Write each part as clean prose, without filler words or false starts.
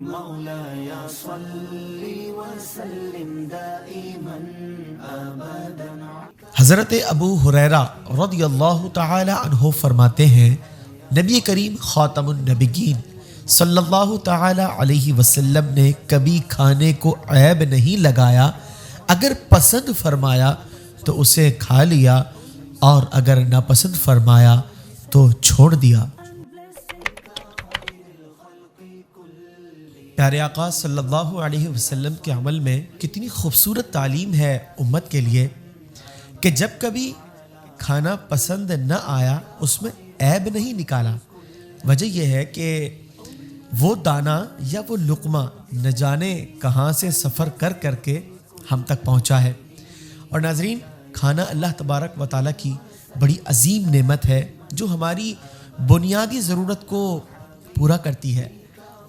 مولاي صل وسلم دائما ابدا۔ حضرت ابو ہریرہ رضی اللہ تعالی عنہ فرماتے ہیں، نبی کریم خاتم النبیین صلی اللہ تعالی علیہ وسلم نے کبھی کھانے کو عیب نہیں لگایا، اگر پسند فرمایا تو اسے کھا لیا اور اگر ناپسند فرمایا تو چھوڑ دیا۔ پیارے آقا صلی اللہ علیہ وسلم کے عمل میں کتنی خوبصورت تعلیم ہے امت کے لیے کہ جب کبھی کھانا پسند نہ آیا اس میں عیب نہیں نکالا۔ وجہ یہ ہے کہ وہ دانہ یا وہ لقمہ نہ جانے کہاں سے سفر کر کر کے ہم تک پہنچا ہے۔ اور ناظرین، کھانا اللہ تبارک و تعالیٰ کی بڑی عظیم نعمت ہے جو ہماری بنیادی ضرورت کو پورا کرتی ہے،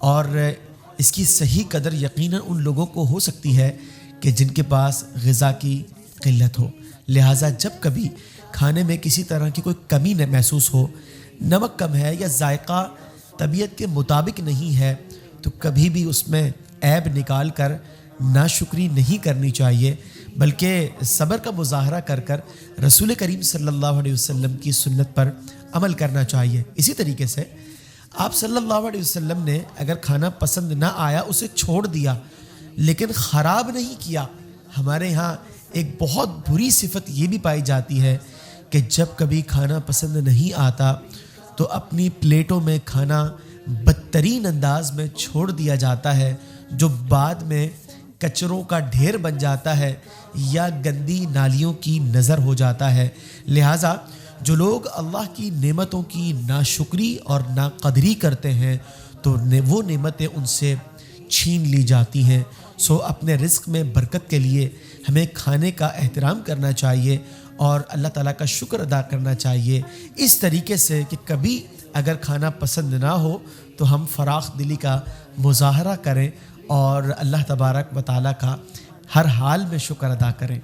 اور اس کی صحیح قدر یقیناً ان لوگوں کو ہو سکتی ہے کہ جن کے پاس غذا کی قلت ہو۔ لہٰذا جب کبھی کھانے میں کسی طرح کی کوئی کمی نہ محسوس ہو، نمک کم ہے یا ذائقہ طبیعت کے مطابق نہیں ہے، تو کبھی بھی اس میں عیب نکال کر ناشکری نہیں کرنی چاہیے، بلکہ صبر کا مظاہرہ کر کر رسول کریم صلی اللہ علیہ وسلم کی سنت پر عمل کرنا چاہیے۔ اسی طریقے سے آپ صلی اللہ علیہ وسلم نے اگر کھانا پسند نہ آیا اسے چھوڑ دیا لیکن خراب نہیں کیا۔ ہمارے ہاں ایک بہت بری صفت یہ بھی پائی جاتی ہے کہ جب کبھی کھانا پسند نہیں آتا تو اپنی پلیٹوں میں کھانا بدترین انداز میں چھوڑ دیا جاتا ہے، جو بعد میں کچروں کا ڈھیر بن جاتا ہے یا گندی نالیوں کی نظر ہو جاتا ہے۔ لہٰذا جو لوگ اللہ کی نعمتوں کی ناشکری اور ناقدری کرتے ہیں تو وہ نعمتیں ان سے چھین لی جاتی ہیں۔ سو اپنے رزق میں برکت کے لیے ہمیں کھانے کا احترام کرنا چاہیے اور اللہ تعالیٰ کا شکر ادا کرنا چاہیے، اس طریقے سے کہ کبھی اگر کھانا پسند نہ ہو تو ہم فراخ دلی کا مظاہرہ کریں اور اللہ تبارک و تعالیٰ کا ہر حال میں شکر ادا کریں۔